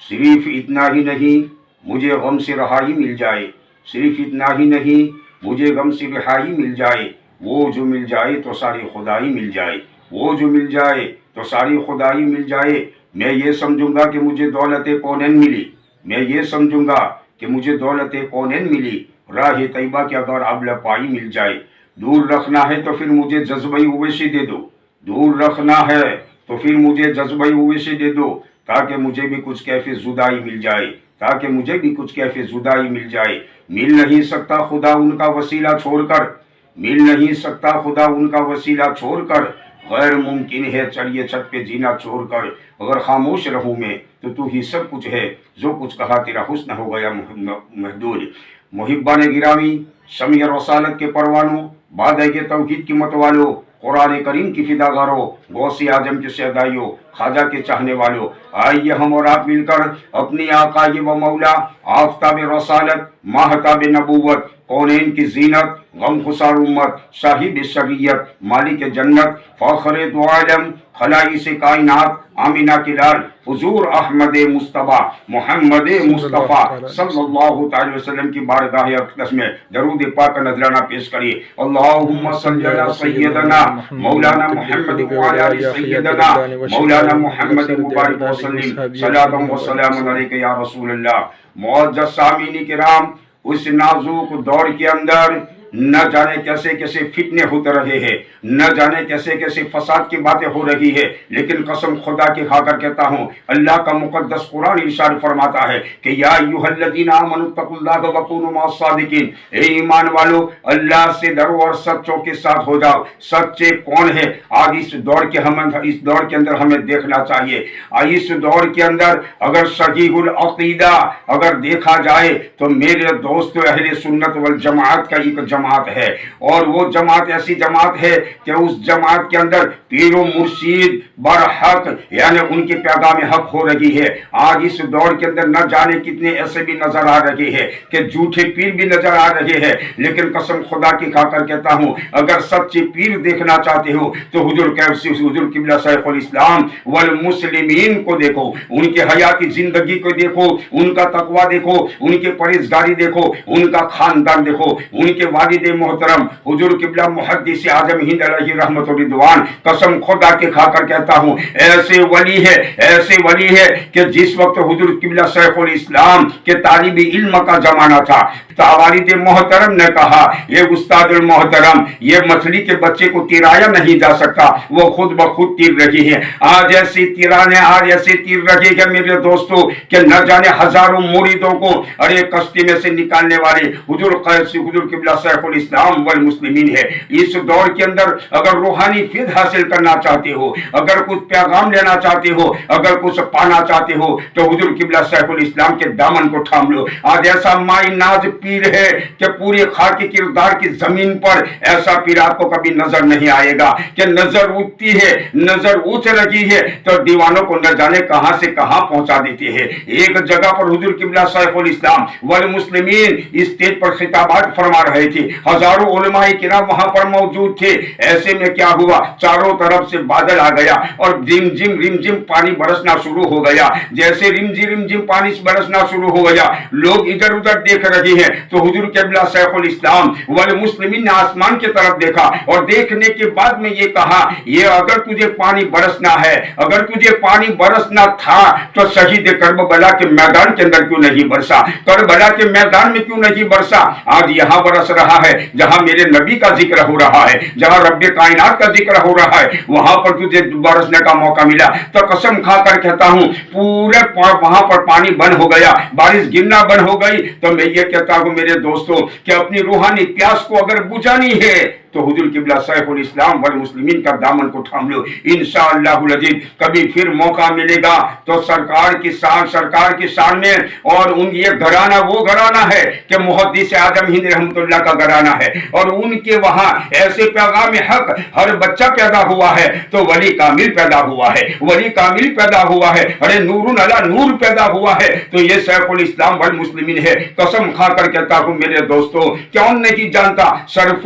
صرف اتنا ہی نہیں مجھے غم سے رہائی مل جائے، صرف اتنا ہی نہیں مجھے غم سے رہائی مل جائے، وہ جو مل جائے تو ساری خدائی مل جائے، وہ جو مل جائے تو ساری خدائی مل جائے۔ میں یہ سمجھوں گا کہ مجھے دولت کونین ملی، میں یہ سمجھوں گا کہ مجھے دولت کونین ملی، راہ طیبہ کی اگر ابل پائی مل جائے۔ دور رکھنا ہے تو پھر مجھے جذبۂ اویسی دے دو، دور رکھنا ہے تو پھر مجھے جذبۂ اویسی دے دو، تاکہ مجھے بھی کچھ کیف زدائی مل جائے، تاکہ مجھے بھی کچھ کیف زدائی مل جائے۔ مل نہیں سکتا خدا ان کا وسیلہ چھوڑ کر، مل نہیں سکتا خدا ان کا وسیلہ چھوڑ کر، غیر ممکن ہے چڑھیے چھت پہ جینا چھوڑ کر۔ اگر خاموش رہوں میں تو ہی سب کچھ ہے، جو کچھ کہا تیرا حسن ہو گیا محدود۔ محبان گرامی، شمع رسالت کے پروانوں، بادۂ توحید کی مت والوں، قرآن کریم کی فدا گاروں، غوث اعظم کے شہدائیوں، خواجہ کے چاہنے والوں، آئیے ہم اور آپ مل کر اپنی آقا و مولا آفتاب رسالت، ماہتاب نبوت، کونین کی زینت، غم خسار امت، صاحب شریعت، مالک جنت، فخر دو عالم، خلائص کائنات، آمینہ کے لال حضور احمد مصطفیٰ محمد مصطفیٰ صلی اللہ تعالی وسلم کی بارگاہ اقدس میں درود پاک نذرانہ پیش کریے۔ اللہم صلی علی سیدنا مولانا محمد وعلی آل سیدنا مولانا محمد مبارک وسلم، صلاۃ و سلام علیک یا رسول اللہ۔ معزز سامعین کرام، اس نازک دور کے اندر نہ جانے کیسے کیسے فتنے ہوتے رہے ہیں، نہ جانے کیسے کیسے فساد کی باتیں ہو رہی ہے، لیکن قسم خدا کی کھا کر کہتا ہوں، اللہ کا مقدس قرآن ارشاد فرماتا ہے کہ یا ایھا الذین آمنوا اتقوا اللہ وکونوا مع الصادقین، اے ایمان والو اللہ سے ڈرو اور سچوں کے ساتھ ہو جاؤ۔ سچے کون ہے؟ آج اس دور کے اندر ہمیں دیکھنا چاہیے۔ اس دور کے اندر اگر صحیح العقیدہ اگر دیکھا جائے تو میرے دوست اہل سنت والجماعت کا ایک جماعت ہے، اور وہ جماعت ایسی جماعت ہے کہ اس جماعت کے اندر پیر و مرشید برحق یعنی ان کے پیغام حق ہو رہی ہے۔ آج اس دور کے اندر نہ جانے کتنے ایسے بھی نظر آ رہے ہیں کہ جھوٹے پیر بھی نظر آ رہے ہیں، لیکن قسم خدا کی کھا کر کہتا ہوں، اگر سچے پیر دیکھنا چاہتے ہو تو حضور قبلہ شیخ الاسلام والمسلمین کو دیکھو، ان کے حیاتی زندگی کو دیکھو، ان کا تقوی دیکھو، ان کے پرہیزگاری دیکھو، ان کا خاندان دیکھو، ان کے والد محترم حضور قبلہ محدث اعظم ہند علیہ رحمت و رضوان، قسم خدا کے کھا کر کہتا ہوں ایسے ولی ہے کہ جس وقت حضور قبلہ شیخ الاسلام کے طالب علم کا زمانہ تھا، والد محترم نے کہا یہ استاد المحترم یہ مچھلی کے بچے کو تیرایا نہیں جا سکتا، وہ خود بخود تیر رہی ہے۔ آج ایسی تیر رہی ہے میرے دوستو کہ نہ جانے ہزاروں مریدوں کو ارے کشتی میں سے نکالنے والے حضور قبلہ شیخ الاسلام والمسلمین ہے۔ اس دور کے اندر اگر روحانی فیض حاصل کرنا چاہتے ہو، اگر کچھ پیغام لینا چاہتے ہو، اگر کچھ پانا چاہتے ہو تو حضور قبلہ شیخ الاسلام کے دامن کو تھام لو۔ آج ایسا مائی ناز پیر ہے کہ پورے خاک کردار کی زمین پر ایسا پیر آپ کو کبھی نظر نہیں آئے گا کہ نظر اٹھتی ہے، نظر اٹھ رہی ہے تو دیوانوں کو نہ جانے کہاں سے کہاں پہنچا دیتے ہیں۔ ایک جگہ پر حضور قبلہ شیخ الاسلام والمسلمین اسٹیج پر خطابات فرما رہے تھے، ہزاروں علماء کرام وہاں پر موجود تھے۔ ایسے میں کیا ہوا، چاروں طرف سے بادل آ گیا اور رم جم پانی برسنا شروع ہو گیا۔ جیسے رم جم پانی برسنا شروع ہو گیا، لوگ ادھر ادھر دیکھ رہے ہیں تو حضور قبلہ شیخ الاسلام والمسلمین نے آسمان کی طرف دیکھا اور دیکھنے کے بعد میں یہ کہا، یہ اگر تجھے پانی برسنا ہے، اگر تجھے پانی برسنا تھا تو شہید کربلا کے میدان کے اندر کیوں نہیں برسا، کربلا کے میدان میں کیوں نہیں برسا؟ آج یہاں برس رہا ہے جہاں میرے نبی کا ذکر ہو رہا ہے، جہاں رب کائنات کا ذکر ہو رہا ہے، وہاں پر تجھے برسنے کا موقع ملا تو قسم کھا کر کہتا ہوں پورے وہاں پر پانی بند ہو گیا، بارش گرنا بند ہو گئی۔ تو میں یہ کہتا ہوں میرے دوستوں کہ اپنی روحانی پیاس کو اگر بجھانی ہے تو حضور قبلہ شیخ الاسلام والمسلمین کا دامن کو تھام لو، انشاءاللہ العزیز کبھی پھر موقع ملے گا تو سرکار کی شان میں، اور ان یہ گھرانہ وہ گھرانہ ہے کہ محدث اعظم ہند رحمت اللہ کا گھرانہ ہے، اور ان کے وہاں ایسے پیغام حق ہر بچہ پیدا ہوا ہے تو ولی کامل پیدا ہوا ہے، ولی کامل پیدا ہوا ہے، ارے نور علی نور پیدا ہوا ہے تو یہ شیخ الاسلام والمسلمین ہے۔ قسم کھا کر کہتا ہوں میرے دوستوں، کون نہیں جانتا شرف